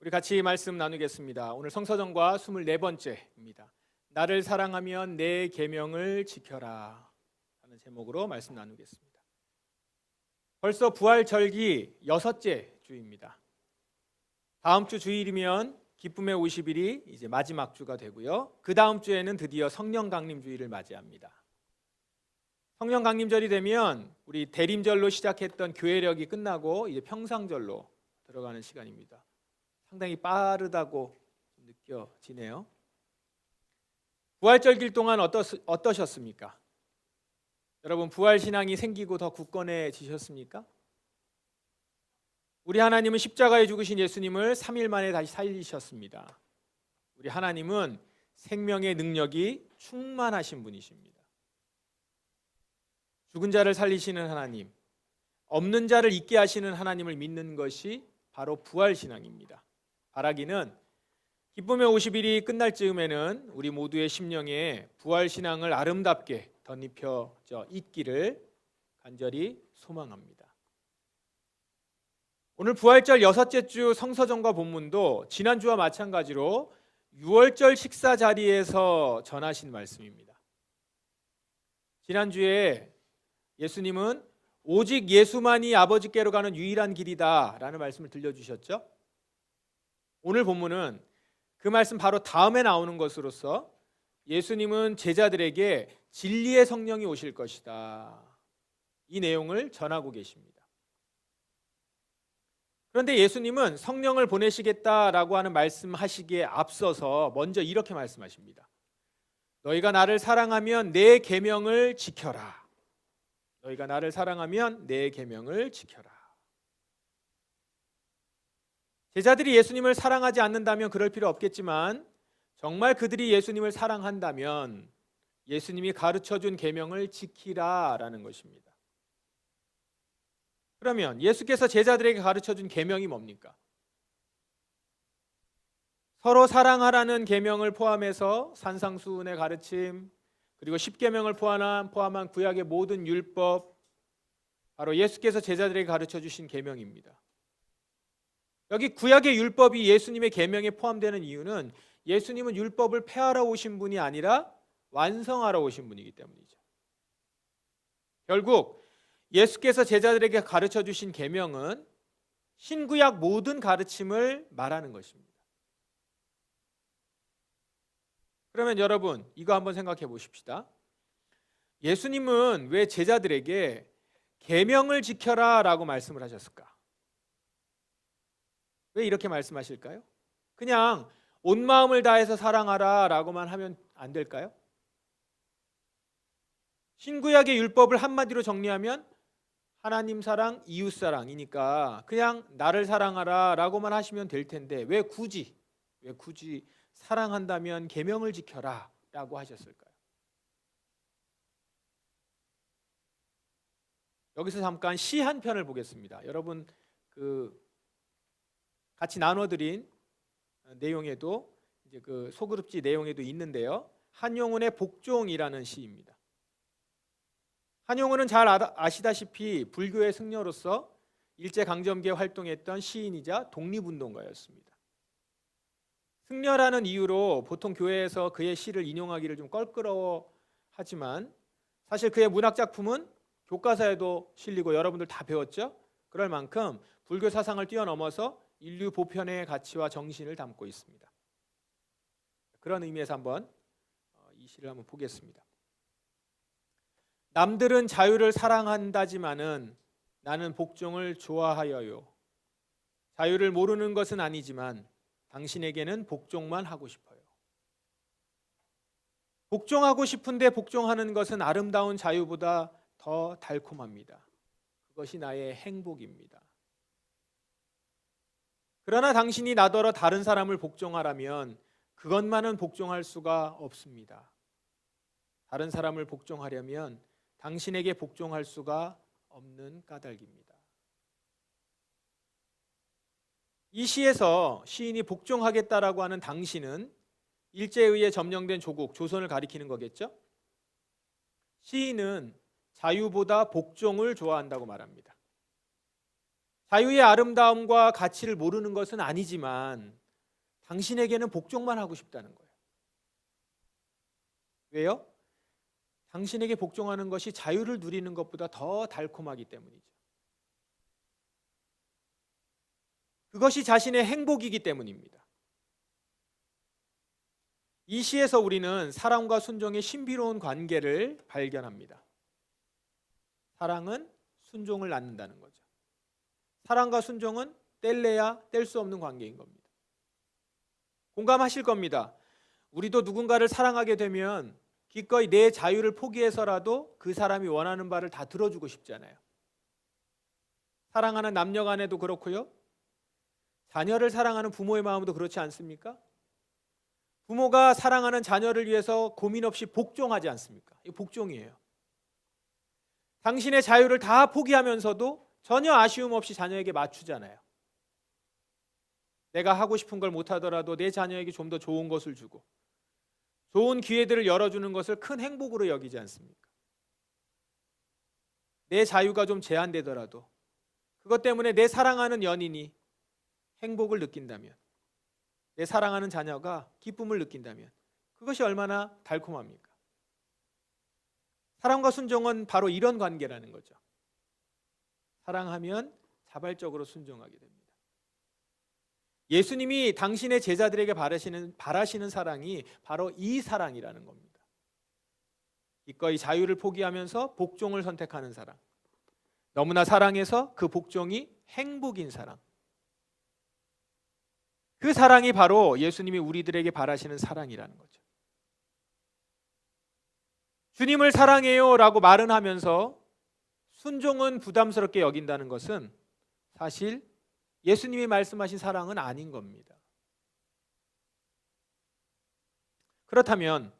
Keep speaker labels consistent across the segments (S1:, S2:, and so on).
S1: 우리 같이 말씀 나누겠습니다. 오늘 성서정과 24번째입니다. 나를 사랑하면 내 계명을 지켜라 하는 제목으로 말씀 나누겠습니다. 벌써 부활절기 6째 주입니다. 다음 주 주일이면 기쁨의 50일이 이제 마지막 주가 되고요. 그 다음 주에는 드디어 성령 강림 주일을 맞이합니다. 성령 강림절이 되면 우리 대림절로 시작했던 교회력이 끝나고 이제 평상절로 들어가는 시간입니다. 상당히 빠르다고 느껴지네요. 부활절길 동안 어떠셨습니까? 여러분, 부활신앙이 생기고 더 굳건해지셨습니까? 우리 하나님은 십자가에 죽으신 예수님을 3일 만에 다시 살리셨습니다. 우리 하나님은 생명의 능력이 충만하신 분이십니다. 죽은 자를 살리시는 하나님, 없는 자를 있게 하시는 하나님을 믿는 것이 바로 부활신앙입니다. 바라기는 기쁨의 50일이 끝날 즈음에는 우리 모두의 심령에 부활신앙을 아름답게 덧입혀져 있기를 간절히 소망합니다. 오늘 부활절 6째 주 성서정과 본문도 지난주와 마찬가지로 6월절 식사 자리에서 전하신 말씀입니다. 지난주에 예수님은 오직 예수만이 아버지께로 가는 유일한 길이다 라는 말씀을 들려주셨죠. 오늘 본문은 그 말씀 바로 다음에 나오는 것으로서 예수님은 제자들에게 진리의 성령이 오실 것이다, 이 내용을 전하고 계십니다. 그런데 예수님은 성령을 보내시겠다라고 하는 말씀하시기에 앞서서 먼저 이렇게 말씀하십니다. 너희가 나를 사랑하면 내 계명을 지켜라. 너희가 나를 사랑하면 내 계명을 지켜라. 제자들이 예수님을 사랑하지 않는다면 그럴 필요 없겠지만 정말 그들이 예수님을 사랑한다면 예수님이 가르쳐준 계명을 지키라라는 것입니다. 그러면 예수께서 제자들에게 가르쳐준 계명이 뭡니까? 서로 사랑하라는 계명을 포함해서 산상수훈의 가르침, 그리고 십계명을 포함한 구약의 모든 율법, 바로 예수께서 제자들에게 가르쳐주신 계명입니다. 여기 구약의 율법이 예수님의 계명에 포함되는 이유는 예수님은 율법을 폐하러 오신 분이 아니라 완성하러 오신 분이기 때문이죠. 결국 예수께서 제자들에게 가르쳐 주신 계명은 신구약 모든 가르침을 말하는 것입니다. 그러면 여러분, 이거 한번 생각해 보십시다. 예수님은 왜 제자들에게 계명을 지켜라 라고 말씀을 하셨을까? 왜 이렇게 말씀하실까요? 그냥 온 마음을 다해서 사랑하라 라고만 하면 안 될까요? 신구약의 율법을 한마디로 정리하면 하나님 사랑, 이웃 사랑이니까 그냥 나를 사랑하라 라고만 하시면 될 텐데 왜 굳이 사랑한다면 계명을 지켜라 라고 하셨을까요? 여기서 잠깐 시 한 편을 보겠습니다. 여러분 같이 나눠드린 내용에도 이제 그 소그룹지 내용에도 있는데요. 한용운의 복종이라는 시입니다. 한용운은 잘 아시다시피 불교의 승려로서 일제강점기에 활동했던 시인이자 독립운동가였습니다. 승려라는 이유로 보통 교회에서 그의 시를 인용하기를 좀 껄끄러워하지만 사실 그의 문학작품은 교과서에도 실리고 여러분들 다 배웠죠? 그럴 만큼 불교 사상을 뛰어넘어서 인류 보편의 가치와 정신을 담고 있습니다. 그런 의미에서 한번 이 시를 한번 보겠습니다. 남들은 자유를 사랑한다지만은 나는 복종을 좋아하여요. 자유를 모르는 것은 아니지만 당신에게는 복종만 하고 싶어요. 복종하고 싶은데 복종하는 것은 아름다운 자유보다 더 달콤합니다. 그것이 나의 행복입니다. 그러나 당신이 나더러 다른 사람을 복종하라면 그것만은 복종할 수가 없습니다. 다른 사람을 복종하려면 당신에게 복종할 수가 없는 까닭입니다. 이 시에서 시인이 복종하겠다라고 하는 당신은 일제에 의해 점령된 조국 조선을 가리키는 거겠죠? 시인은 자유보다 복종을 좋아한다고 말합니다. 자유의 아름다움과 가치를 모르는 것은 아니지만 당신에게는 복종만 하고 싶다는 거예요. 왜요? 당신에게 복종하는 것이 자유를 누리는 것보다 더 달콤하기 때문이죠. 그것이 자신의 행복이기 때문입니다. 이 시에서 우리는 사랑과 순종의 신비로운 관계를 발견합니다. 사랑은 순종을 낳는다는 거죠. 사랑과 순종은 뗄래야 뗄 수 없는 관계인 겁니다. 공감하실 겁니다. 우리도 누군가를 사랑하게 되면 기꺼이 내 자유를 포기해서라도 그 사람이 원하는 바를 다 들어주고 싶잖아요. 사랑하는 남녀 간에도 그렇고요. 자녀를 사랑하는 부모의 마음도 그렇지 않습니까? 부모가 사랑하는 자녀를 위해서 고민 없이 복종하지 않습니까? 이 복종이에요. 당신의 자유를 다 포기하면서도 전혀 아쉬움 없이 자녀에게 맞추잖아요. 내가 하고 싶은 걸 못하더라도 내 자녀에게 좀 더 좋은 것을 주고 좋은 기회들을 열어주는 것을 큰 행복으로 여기지 않습니까? 내 자유가 좀 제한되더라도 그것 때문에 내 사랑하는 연인이 행복을 느낀다면, 내 사랑하는 자녀가 기쁨을 느낀다면 그것이 얼마나 달콤합니까? 사랑과 순종은 바로 이런 관계라는 거죠. 사랑하면 자발적으로 순종하게 됩니다. 예수님이 당신의 제자들에게 바라시는 사랑이 바로 이 사랑이라는 겁니다. 기꺼이 자유를 포기하면서 복종을 선택하는 사랑. 너무나 사랑해서 그 복종이 행복인 사랑. 그 사랑이 바로 예수님이 우리들에게 바라시는 사랑이라는 거죠. 주님을 사랑해요 라고 말은 하면서 순종은 부담스럽게 여긴다는 것은 사실 예수님이 말씀하신 사랑은 아닌 겁니다. 그렇다면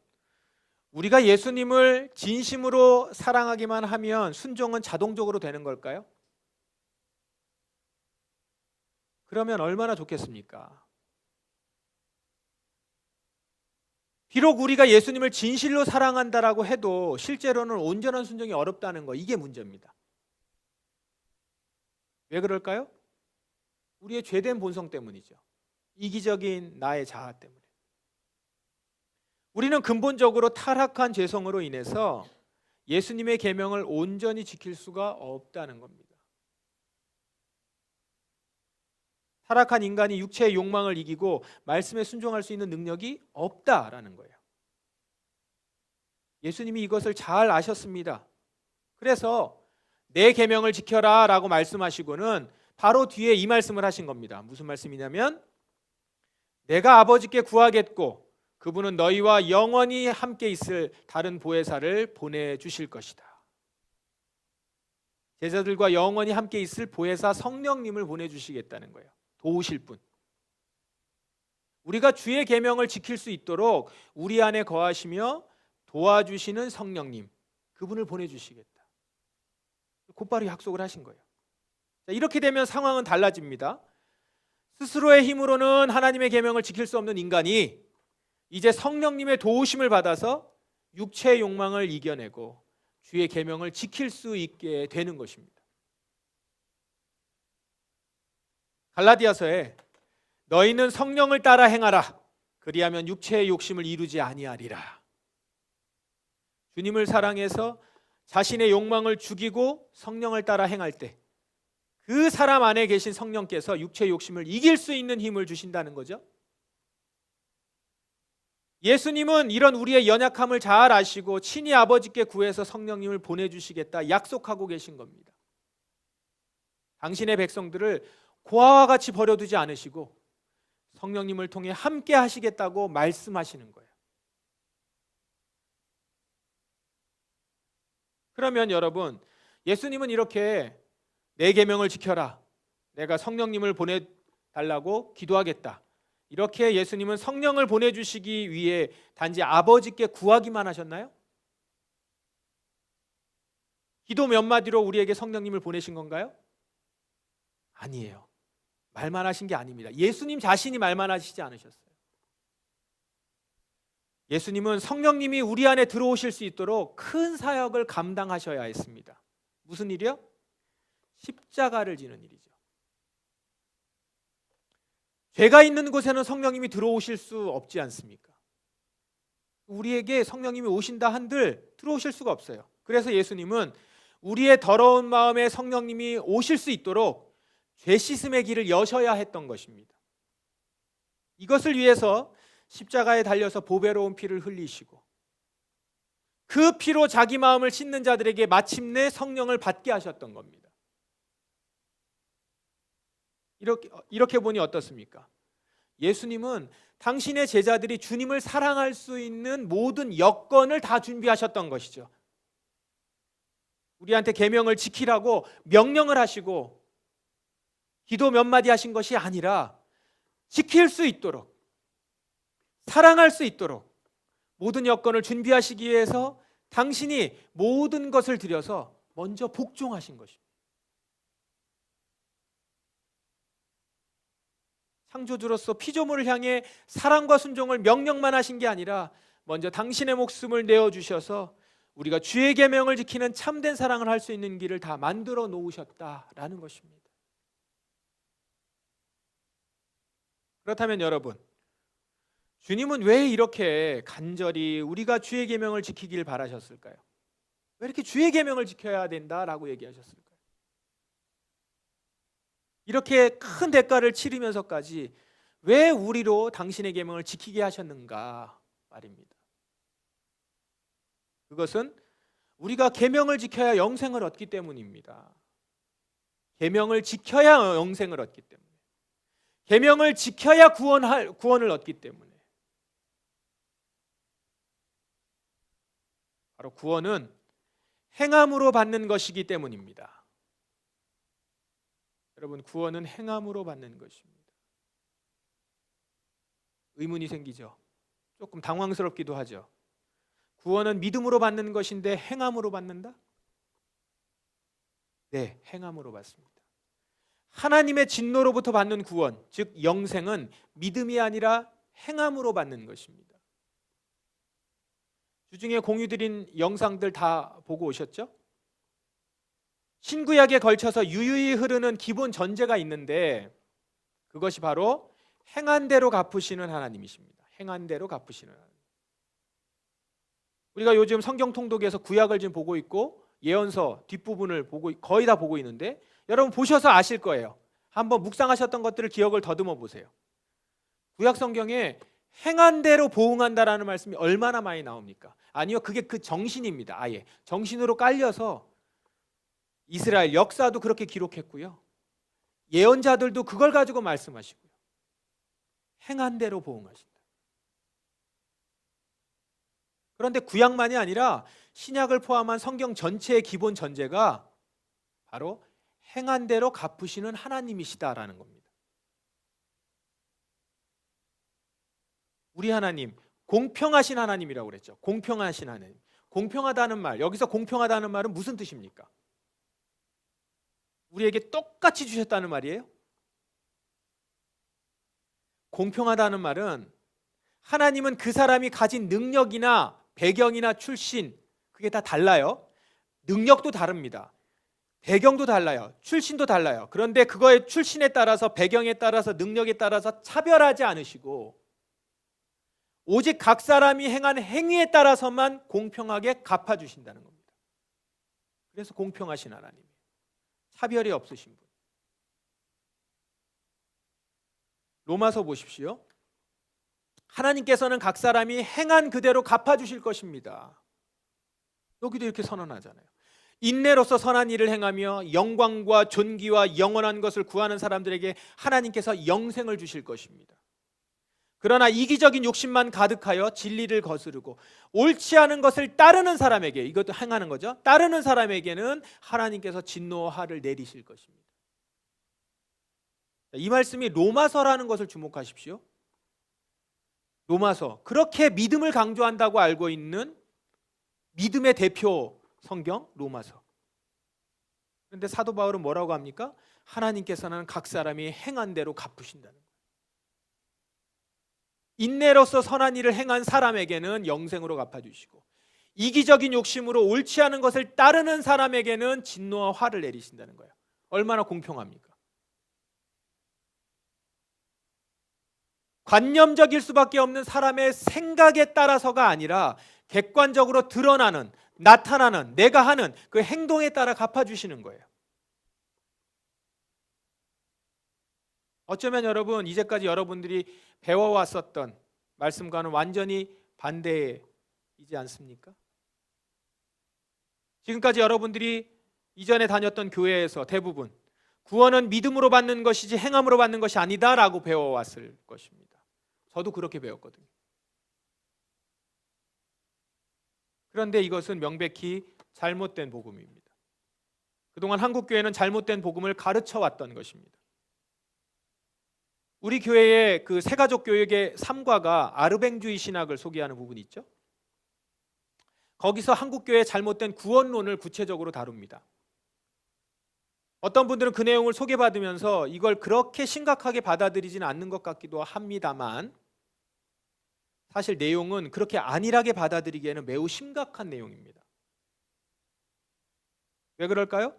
S1: 우리가 예수님을 진심으로 사랑하기만 하면 순종은 자동적으로 되는 걸까요? 그러면 얼마나 좋겠습니까? 비록 우리가 예수님을 진실로 사랑한다라고 해도 실제로는 온전한 순종이 어렵다는 거, 이게 문제입니다. 왜 그럴까요? 우리의 죄된 본성 때문이죠. 이기적인 나의 자아 때문에. 우리는 근본적으로 타락한 죄성으로 인해서 예수님의 계명을 온전히 지킬 수가 없다는 겁니다. 타락한 인간이 육체의 욕망을 이기고 말씀에 순종할 수 있는 능력이 없다라는 거예요. 예수님이 이것을 잘 아셨습니다. 그래서 내 계명을 지켜라 라고 말씀하시고는 바로 뒤에 이 말씀을 하신 겁니다. 무슨 말씀이냐면 내가 아버지께 구하겠고 그분은 너희와 영원히 함께 있을 다른 보혜사를 보내주실 것이다. 제자들과 영원히 함께 있을 보혜사 성령님을 보내주시겠다는 거예요. 도우실 분. 우리가 주의 계명을 지킬 수 있도록 우리 안에 거하시며 도와주시는 성령님, 그분을 보내주시겠다. 곧바로 약속을 하신 거예요. 이렇게 되면 상황은 달라집니다. 스스로의 힘으로는 하나님의 계명을 지킬 수 없는 인간이 이제 성령님의 도우심을 받아서 육체의 욕망을 이겨내고 주의 계명을 지킬 수 있게 되는 것입니다. 갈라디아서에 너희는 성령을 따라 행하라. 그리하면 육체의 욕심을 이루지 아니하리라. 주님을 사랑해서 자신의 욕망을 죽이고 성령을 따라 행할 때 그 사람 안에 계신 성령께서 육체의 욕심을 이길 수 있는 힘을 주신다는 거죠. 예수님은 이런 우리의 연약함을 잘 아시고 친히 아버지께 구해서 성령님을 보내주시겠다 약속하고 계신 겁니다. 당신의 백성들을 고아와 같이 버려두지 않으시고 성령님을 통해 함께 하시겠다고 말씀하시는 거예요. 그러면 여러분, 예수님은 이렇게 내 계명을 지켜라, 내가 성령님을 보내달라고 기도하겠다, 이렇게 예수님은 성령을 보내주시기 위해 단지 아버지께 구하기만 하셨나요? 기도 몇 마디로 우리에게 성령님을 보내신 건가요? 아니에요. 말만 하신 게 아닙니다. 예수님 자신이 말만 하시지 않으셨어요. 예수님은 성령님이 우리 안에 들어오실 수 있도록 큰 사역을 감당하셔야 했습니다. 무슨 일이요? 십자가를 지는 일이죠. 죄가 있는 곳에는 성령님이 들어오실 수 없지 않습니까? 우리에게 성령님이 오신다 한들 들어오실 수가 없어요. 그래서 예수님은 우리의 더러운 마음에 성령님이 오실 수 있도록 죄 씻음의 길을 여셔야 했던 것입니다. 이것을 위해서 십자가에 달려서 보배로운 피를 흘리시고 그 피로 자기 마음을 씻는 자들에게 마침내 성령을 받게 하셨던 겁니다. 이렇게 보니 어떻습니까? 예수님은 당신의 제자들이 주님을 사랑할 수 있는 모든 여건을 다 준비하셨던 것이죠. 우리한테 계명을 지키라고 명령을 하시고 기도 몇 마디 하신 것이 아니라 지킬 수 있도록, 사랑할 수 있도록 모든 여건을 준비하시기 위해서 당신이 모든 것을 들여서 먼저 복종하신 것입니다. 창조주로서 피조물을 향해 사랑과 순종을 명령만 하신 게 아니라 먼저 당신의 목숨을 내어주셔서 우리가 주의 계명을 지키는 참된 사랑을 할 수 있는 길을 다 만들어 놓으셨다라는 것입니다. 그렇다면 여러분, 주님은 왜 이렇게 간절히 우리가 주의 계명을 지키길 바라셨을까요? 왜 이렇게 주의 계명을 지켜야 된다라고 얘기하셨을까요? 이렇게 큰 대가를 치르면서까지 왜 우리로 당신의 계명을 지키게 하셨는가 말입니다. 그것은 우리가 계명을 지켜야 영생을 얻기 때문입니다. 계명을 지켜야 영생을 얻기 때문에, 계명을 지켜야 구원을 얻기 때문에. 바로 구원은 행함으로 받는 것이기 때문입니다. 여러분, 구원은 행함으로 받는 것입니다. 의문이 생기죠. 조금 당황스럽기도 하죠. 구원은 믿음으로 받는 것인데 행함으로 받는다? 네, 행함으로 받습니다. 하나님의 진노로부터 받는 구원, 즉 영생은 믿음이 아니라 행함으로 받는 것입니다. 주중에 공유드린 영상들 다 보고 오셨죠? 신구약에 걸쳐서 유유히 흐르는 기본 전제가 있는데 그것이 바로 행한 대로 갚으시는 하나님이십니다. 행한 대로 갚으시는 하나님. 우리가 요즘 성경 통독에서 구약을 지금 보고 있고 예언서 뒷부분을 거의 다 보고 있는데 여러분 보셔서 아실 거예요. 한번 묵상하셨던 것들을 기억을 더듬어 보세요. 구약 성경에 행한 대로 보응한다라는 말씀이 얼마나 많이 나옵니까? 아니요, 그게 그 정신입니다. 아예 정신으로 깔려서 이스라엘 역사도 그렇게 기록했고요. 예언자들도 그걸 가지고 말씀하시고요. 행한 대로 보응하신다. 그런데 구약만이 아니라 신약을 포함한 성경 전체의 기본 전제가 바로 행한 대로 갚으시는 하나님이시다라는 겁니다. 우리 하나님, 공평하신 하나님이라고 그랬죠. 공평하신 하나님. 공평하다는 말, 여기서 공평하다는 말은 무슨 뜻입니까? 우리에게 똑같이 주셨다는 말이에요? 공평하다는 말은 하나님은 그 사람이 가진 능력이나 배경이나 출신, 그게 다 달라요. 능력도 다릅니다. 배경도 달라요. 출신도 달라요. 그런데 그거의 출신에 따라서, 배경에 따라서, 능력에 따라서 차별하지 않으시고 오직 각 사람이 행한 행위에 따라서만 공평하게 갚아주신다는 겁니다. 그래서 공평하신 하나님, 차별이 없으신 분. 로마서 보십시오. 하나님께서는 각 사람이 행한 그대로 갚아주실 것입니다. 여기도 이렇게 선언하잖아요. 인내로서 선한 일을 행하며 영광과 존귀와 영원한 것을 구하는 사람들에게 하나님께서 영생을 주실 것입니다. 그러나 이기적인 욕심만 가득하여 진리를 거스르고 옳지 않은 것을 따르는 사람에게, 이것도 행하는 거죠, 따르는 사람에게는 하나님께서 진노와 화를 내리실 것입니다. 이 말씀이 로마서라는 것을 주목하십시오. 로마서, 그렇게 믿음을 강조한다고 알고 있는 믿음의 대표 성경 로마서. 그런데 사도 바울은 뭐라고 합니까? 하나님께서는 각 사람이 행한 대로 갚으신다는 거예요. 인내로서 선한 일을 행한 사람에게는 영생으로 갚아주시고 이기적인 욕심으로 옳지 않은 것을 따르는 사람에게는 진노와 화를 내리신다는 거예요. 얼마나 공평합니까? 관념적일 수밖에 없는 사람의 생각에 따라서가 아니라 객관적으로 드러나는, 나타나는, 내가 하는 그 행동에 따라 갚아주시는 거예요. 어쩌면 여러분, 이제까지 여러분들이 배워왔었던 말씀과는 완전히 반대이지 않습니까? 지금까지 여러분들이 이전에 다녔던 교회에서 대부분 구원은 믿음으로 받는 것이지 행함으로 받는 것이 아니다라고 배워왔을 것입니다. 저도 그렇게 배웠거든요. 그런데 이것은 명백히 잘못된 복음입니다. 그동안 한국 교회는 잘못된 복음을 가르쳐 왔던 것입니다. 우리 교회의 그 새가족 교육의 3과가 아르뱅주의 신학을 소개하는 부분이 있죠. 거기서 한국 교회의 잘못된 구원론을 구체적으로 다룹니다. 어떤 분들은 그 내용을 소개받으면서 이걸 그렇게 심각하게 받아들이지는 않는 것 같기도 합니다만, 사실 내용은 그렇게 안일하게 받아들이기에는 매우 심각한 내용입니다. 왜 그럴까요?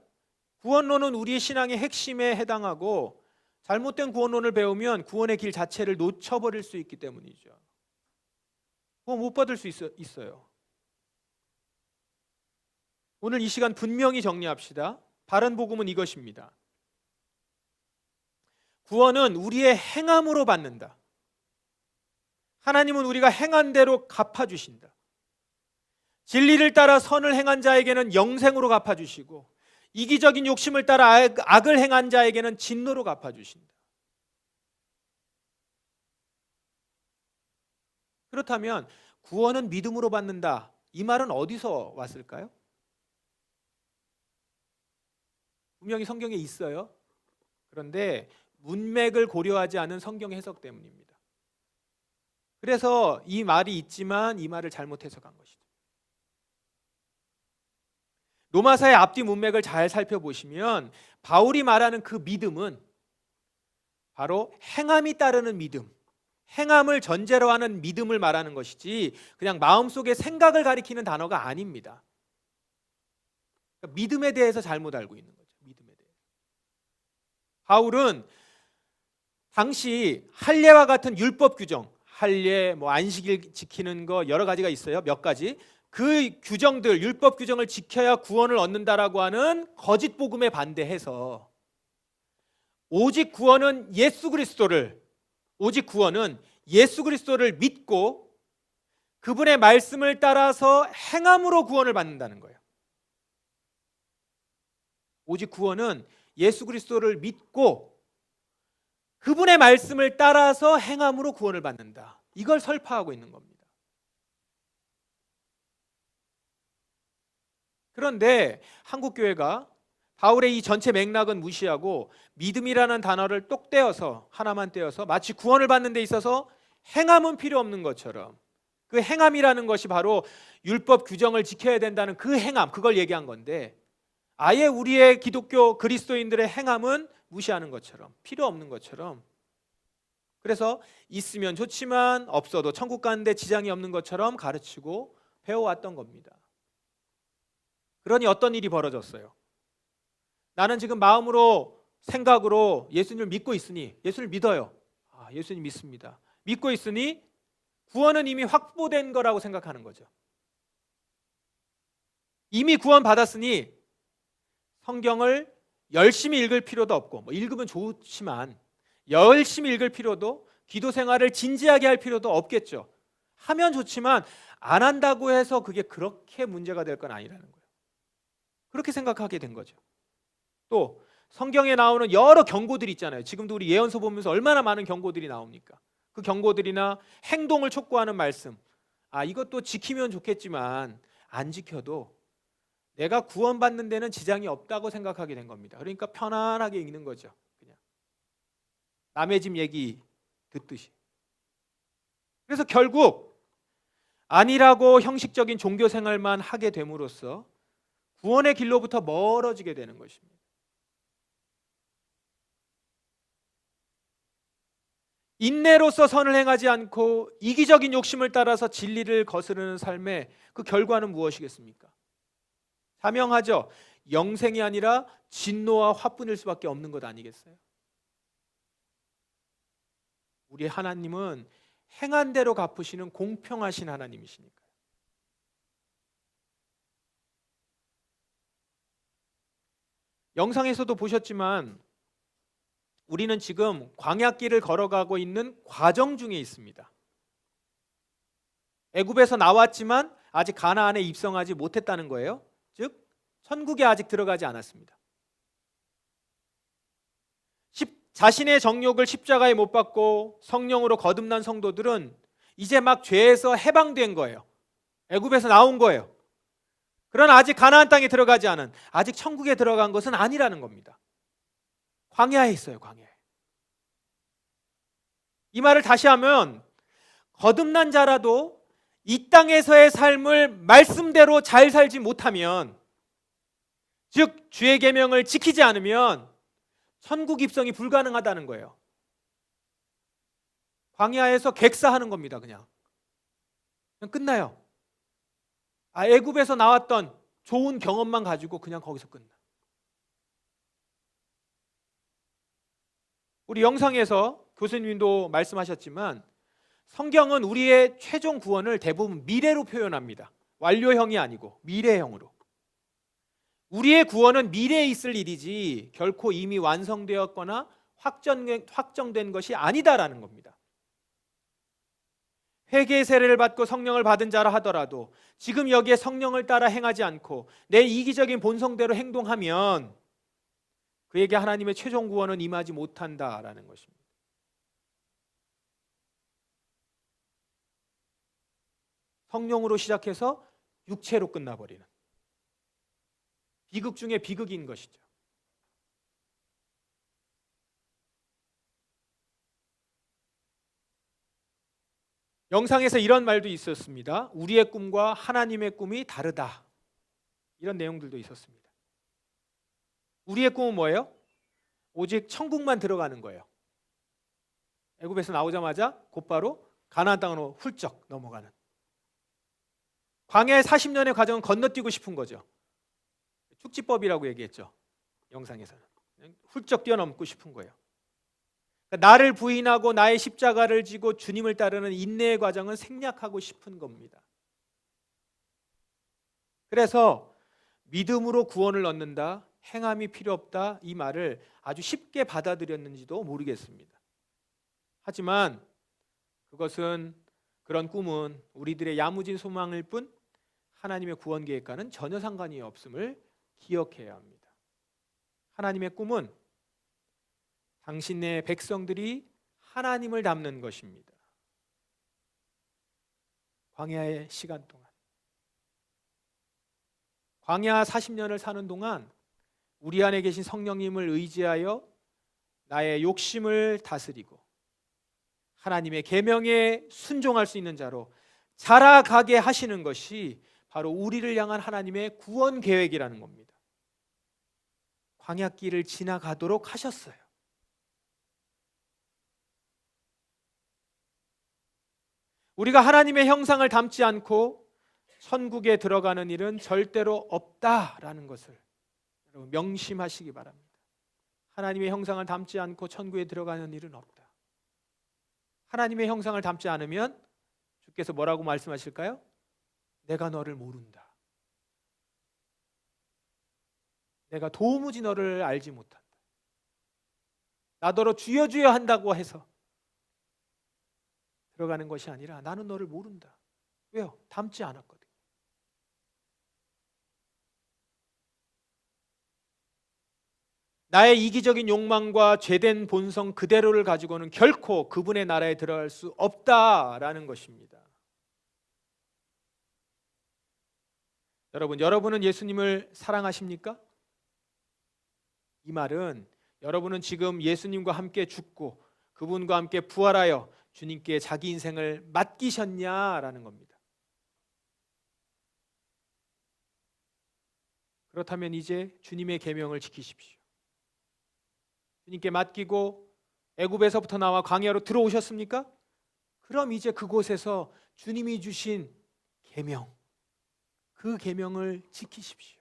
S1: 구원론은 우리의 신앙의 핵심에 해당하고 잘못된 구원론을 배우면 구원의 길 자체를 놓쳐버릴 수 있기 때문이죠. 구원 못 받을 수 있어요. 오늘 이 시간 분명히 정리합시다. 바른 복음은 이것입니다. 구원은 우리의 행함으로 받는다. 하나님은 우리가 행한 대로 갚아주신다. 진리를 따라 선을 행한 자에게는 영생으로 갚아주시고 이기적인 욕심을 따라 악을 행한 자에게는 진노로 갚아주신다. 그렇다면 구원은 믿음으로 받는다. 이 말은 어디서 왔을까요? 분명히 성경에 있어요. 그런데 문맥을 고려하지 않은 성경 해석 때문입니다. 그래서 이 말이 있지만 이 말을 잘못 해석한 것이죠. 로마서의 앞뒤 문맥을 잘 살펴보시면 바울이 말하는 그 믿음은 바로 행함이 따르는 믿음, 행함을 전제로 하는 믿음을 말하는 것이지 그냥 마음속의 생각을 가리키는 단어가 아닙니다. 그러니까 믿음에 대해서 잘못 알고 있는 거죠. 믿음에 대해서. 바울은 당시 할례와 같은 율법 규정, 할례, 안식일 지키는 거 여러 가지가 있어요. 몇 가지. 그 규정들, 율법 규정을 지켜야 구원을 얻는다라고 하는 거짓 복음에 반대해서 오직 구원은 예수 그리스도를 믿고 그분의 말씀을 따라서 행함으로 구원을 받는다는 거예요. 오직 구원은 예수 그리스도를 믿고 그분의 말씀을 따라서 행함으로 구원을 받는다. 이걸 설파하고 있는 겁니다. 그런데 한국교회가 바울의 이 전체 맥락은 무시하고 믿음이라는 단어를 똑 떼어서 하나만 떼어서 마치 구원을 받는 데 있어서 행함은 필요 없는 것처럼 그 행함이라는 것이 바로 율법 규정을 지켜야 된다는 그 행함, 그걸 얘기한 건데 아예 우리의 기독교 그리스도인들의 행함은 무시하는 것처럼 필요 없는 것처럼 그래서 있으면 좋지만 없어도 천국 가는데 지장이 없는 것처럼 가르치고 배워왔던 겁니다. 그러니 어떤 일이 벌어졌어요? 나는 지금 마음으로 생각으로 예수님을 믿고 있으니 예수를 믿어요. 예수님 믿습니다. 믿고 있으니 구원은 이미 확보된 거라고 생각하는 거죠. 이미 구원 받았으니 성경을 열심히 읽을 필요도 없고 읽으면 좋지만 열심히 읽을 필요도 기도 생활을 진지하게 할 필요도 없겠죠. 하면 좋지만 안 한다고 해서 그게 그렇게 문제가 될 건 아니라는 거예요. 그렇게 생각하게 된 거죠. 또 성경에 나오는 여러 경고들이 있잖아요. 지금도 우리 예언서 보면서 얼마나 많은 경고들이 나옵니까? 그 경고들이나 행동을 촉구하는 말씀, 이것도 지키면 좋겠지만 안 지켜도 내가 구원받는 데는 지장이 없다고 생각하게 된 겁니다. 그러니까 편안하게 읽는 거죠. 그냥 남의 집 얘기 듣듯이. 그래서 결국 안일하고 형식적인 종교 생활만 하게 됨으로써 구원의 길로부터 멀어지게 되는 것입니다. 인내로서 선을 행하지 않고 이기적인 욕심을 따라서 진리를 거스르는 삶의 그 결과는 무엇이겠습니까? 자명하죠. 영생이 아니라 진노와 화분일 수밖에 없는 것 아니겠어요? 우리 하나님은 행한 대로 갚으시는 공평하신 하나님이시니까요. 영상에서도 보셨지만 우리는 지금 광야길을 걸어가고 있는 과정 중에 있습니다. 애굽에서 나왔지만 아직 가나안에 입성하지 못했다는 거예요. 즉 천국에 아직 들어가지 않았습니다. 자신의 정욕을 십자가에 못 박고 성령으로 거듭난 성도들은 이제 막 죄에서 해방된 거예요. 애굽에서 나온 거예요. 그러나 아직 가나안 땅에 들어가지 않은, 아직 천국에 들어간 것은 아니라는 겁니다. 광야에 있어요. 광야에. 이 말을 다시 하면 거듭난 자라도 이 땅에서의 삶을 말씀대로 잘 살지 못하면, 즉 주의 계명을 지키지 않으면 천국 입성이 불가능하다는 거예요. 광야에서 객사하는 겁니다. 그냥 끝나요. 애굽에서 나왔던 좋은 경험만 가지고 그냥 거기서 끝나. 우리 영상에서 교수님도 말씀하셨지만 성경은 우리의 최종 구원을 대부분 미래로 표현합니다. 완료형이 아니고 미래형으로. 우리의 구원은 미래에 있을 일이지 결코 이미 완성되었거나 확정된 것이 아니다라는 겁니다. 회개의 세례를 받고 성령을 받은 자라 하더라도 지금 여기에 성령을 따라 행하지 않고 내 이기적인 본성대로 행동하면 그에게 하나님의 최종 구원은 임하지 못한다라는 것입니다. 성령으로 시작해서 육체로 끝나버리는 비극 중에 비극인 것이죠. 영상에서 이런 말도 있었습니다. 우리의 꿈과 하나님의 꿈이 다르다. 이런 내용들도 있었습니다. 우리의 꿈은 뭐예요? 오직 천국만 들어가는 거예요. 애굽에서 나오자마자 곧바로 가나안 땅으로 훌쩍 넘어가는. 광야의 40년의 과정은 건너뛰고 싶은 거죠. 축지법이라고 얘기했죠. 영상에서는. 훌쩍 뛰어넘고 싶은 거예요. 그러니까 나를 부인하고 나의 십자가를 지고 주님을 따르는 인내의 과정은 생략하고 싶은 겁니다. 그래서 믿음으로 구원을 얻는다, 행함이 필요 없다, 이 말을 아주 쉽게 받아들였는지도 모르겠습니다. 하지만 그런 꿈은 우리들의 야무진 소망일 뿐 하나님의 구원 계획과는 전혀 상관이 없음을 기억해야 합니다. 하나님의 꿈은 당신의 백성들이 하나님을 닮는 것입니다. 광야의 시간 동안, 광야 40년을 사는 동안 우리 안에 계신 성령님을 의지하여 나의 욕심을 다스리고 하나님의 계명에 순종할 수 있는 자로 자라가게 하시는 것이 바로 우리를 향한 하나님의 구원 계획이라는 겁니다. 광야길을 지나가도록 하셨어요. 우리가 하나님의 형상을 닮지 않고 천국에 들어가는 일은 절대로 없다라는 것을 여러분 명심하시기 바랍니다. 하나님의 형상을 닮지 않고 천국에 들어가는 일은 없다. 하나님의 형상을 닮지 않으면 주께서 뭐라고 말씀하실까요? 내가 너를 모른다. 내가 도무지 너를 알지 못한다. 나더러 주여 주여 한다고 해서 들어가는 것이 아니라 나는 너를 모른다. 왜요? 닮지 않았거든. 나의 이기적인 욕망과 죄된 본성 그대로를 가지고는 결코 그분의 나라에 들어갈 수 없다라는 것입니다. 여러분은 예수님을 사랑하십니까? 이 말은 여러분은 지금 예수님과 함께 죽고 그분과 함께 부활하여 주님께 자기 인생을 맡기셨냐라는 겁니다. 그렇다면 이제 주님의 계명을 지키십시오. 주님께 맡기고 애굽에서부터 나와 광야로 들어오셨습니까? 그럼 이제 그곳에서 주님이 주신 계명, 그 계명을 지키십시오.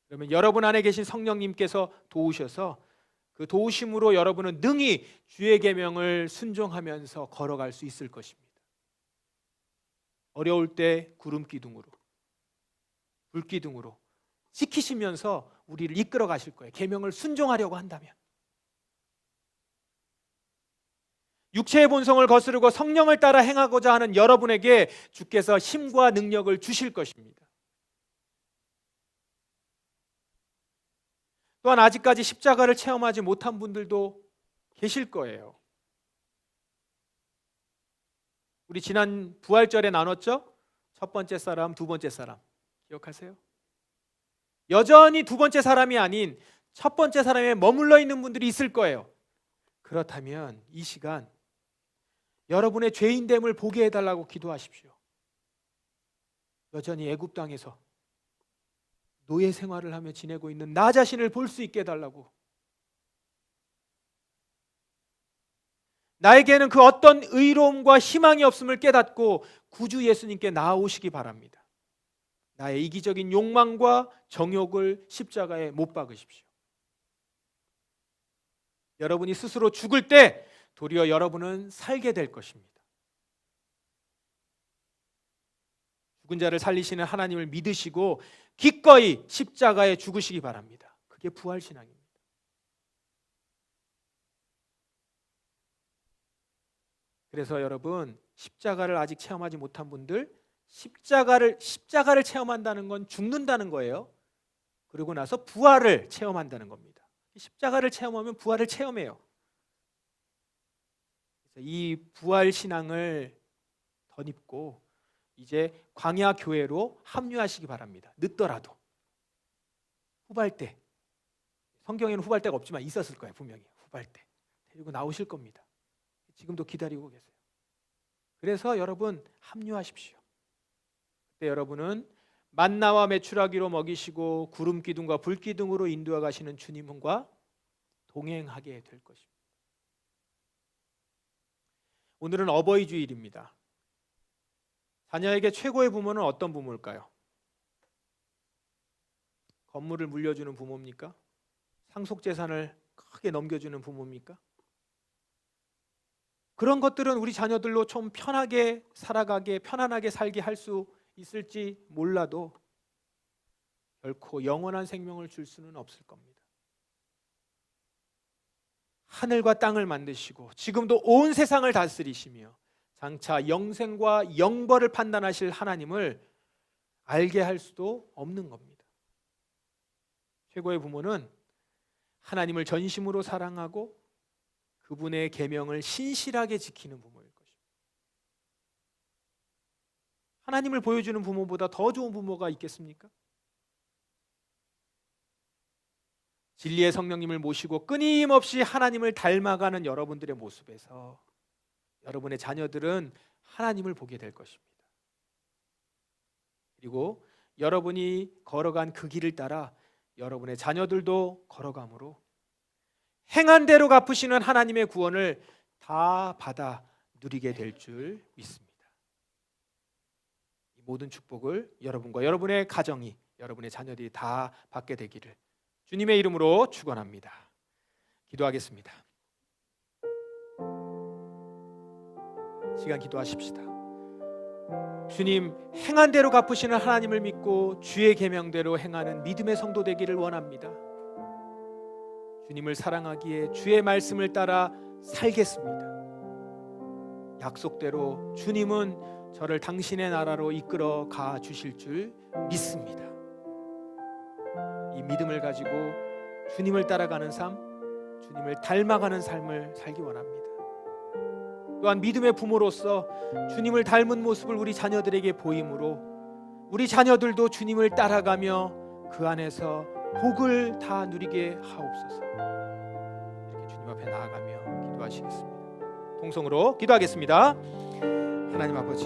S1: 그러면 여러분 안에 계신 성령님께서 도우셔서 그 도우심으로 여러분은 능히 주의 계명을 순종하면서 걸어갈 수 있을 것입니다. 어려울 때 구름 기둥으로, 불 기둥으로 지키시면서 우리를 이끌어 가실 거예요. 계명을 순종하려고 한다면. 육체의 본성을 거스르고 성령을 따라 행하고자 하는 여러분에게 주께서 힘과 능력을 주실 것입니다. 또한 아직까지 십자가를 체험하지 못한 분들도 계실 거예요. 우리 지난 부활절에 나눴죠? 첫 번째 사람, 두 번째 사람. 기억하세요? 여전히 두 번째 사람이 아닌 첫 번째 사람에 머물러 있는 분들이 있을 거예요. 그렇다면 이 시간 여러분의 죄인됨을 보게 해달라고 기도하십시오. 여전히 애굽 땅에서 노예 생활을 하며 지내고 있는 나 자신을 볼 수 있게 해달라고. 나에게는 그 어떤 의로움과 희망이 없음을 깨닫고 구주 예수님께 나아오시기 바랍니다. 나의 이기적인 욕망과 정욕을 십자가에 못 박으십시오. 여러분이 스스로 죽을 때 도리어 여러분은 살게 될 것입니다. 죽은 자를 살리시는 하나님을 믿으시고 기꺼이 십자가에 죽으시기 바랍니다. 그게 부활신앙입니다. 그래서 여러분, 십자가를 아직 체험하지 못한 분들, 십자가를 체험한다는 건 죽는다는 거예요. 그리고 나서 부활을 체험한다는 겁니다. 십자가를 체험하면 부활을 체험해요. 그래서 이 부활 신앙을 덧입고 이제 광야 교회로 합류하시기 바랍니다. 늦더라도 후발대, 성경에는 후발대가 없지만 있었을 거예요. 분명히 후발대 데리고 나오실 겁니다. 지금도 기다리고 계세요. 그래서 여러분 합류하십시오. 그때 여러분은 만나와 메추라기로 먹이시고 구름 기둥과 불 기둥으로 인도해 가시는 주님과 동행하게 될 것입니다. 오늘은 어버이 주일입니다. 자녀에게 최고의 부모는 어떤 부모일까요? 건물을 물려주는 부모입니까? 상속재산을 크게 넘겨주는 부모입니까? 그런 것들은 우리 자녀들로 좀 편하게 살아가게, 편안하게 살게 할 수 있을지 몰라도 결코 영원한 생명을 줄 수는 없을 겁니다. 하늘과 땅을 만드시고 지금도 온 세상을 다스리시며 장차 영생과 영벌을 판단하실 하나님을 알게 할 수도 없는 겁니다. 최고의 부모는 하나님을 전심으로 사랑하고 그분의 계명을 신실하게 지키는 부모일 것입니다. 하나님을 보여주는 부모보다 더 좋은 부모가 있겠습니까? 진리의 성령님을 모시고 끊임없이 하나님을 닮아가는 여러분들의 모습에서 여러분의 자녀들은 하나님을 보게 될 것입니다. 그리고 여러분이 걸어간 그 길을 따라 여러분의 자녀들도 걸어가므로 행한 대로 갚으시는 하나님의 구원을 다 받아 누리게 될 줄 믿습니다. 이 모든 축복을 여러분과 여러분의 가정이, 여러분의 자녀들이 다 받게 되기를 주님의 이름으로 축원합니다. 기도하겠습니다. 시간 기도하십시다. 주님, 행한 대로 갚으시는 하나님을 믿고 주의 계명대로 행하는 믿음의 성도 되기를 원합니다. 주님을 사랑하기에 주의 말씀을 따라 살겠습니다. 약속대로 주님은 저를 당신의 나라로 이끌어 가 주실 줄 믿습니다. 이 믿음을 가지고 주님을 따라가는 삶, 주님을 닮아가는 삶을 살기 원합니다. 또한 믿음의 부모로서 주님을 닮은 모습을 우리 자녀들에게 보임으로 우리 자녀들도 주님을 따라가며 그 안에서 복을 다 누리게 하옵소서. 이렇게 주님 앞에 나아가며 기도하시겠습니다. 통성으로 기도하겠습니다. 하나님 아버지,